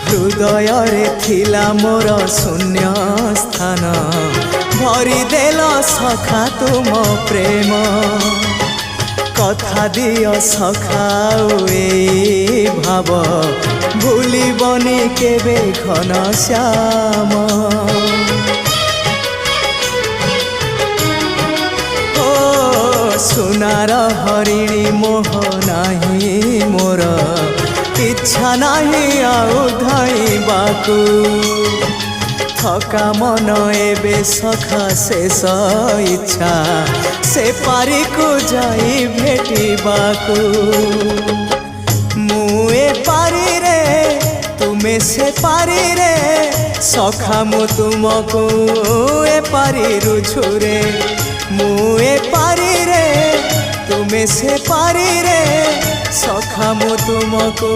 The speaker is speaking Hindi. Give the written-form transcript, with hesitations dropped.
हृदय थिला मोर शून्य स्थान भरी देल सखा तुम प्रेम कथा दियो सखाओ ए भाव भूलिबनी केबे घन श्याम सुनार हरिणी मोह नाही मोर इच्छा नाही आउ धाइबाकू थका मन एबे सखा शेष इच्छा से पारी को जाई भेटिबाकू मुए पारी रे तुमे से पारी रे सखा मु तुमको ए पारी रुझुरे मुए पारी रे तुमे से पारी रे सखा मु तुमको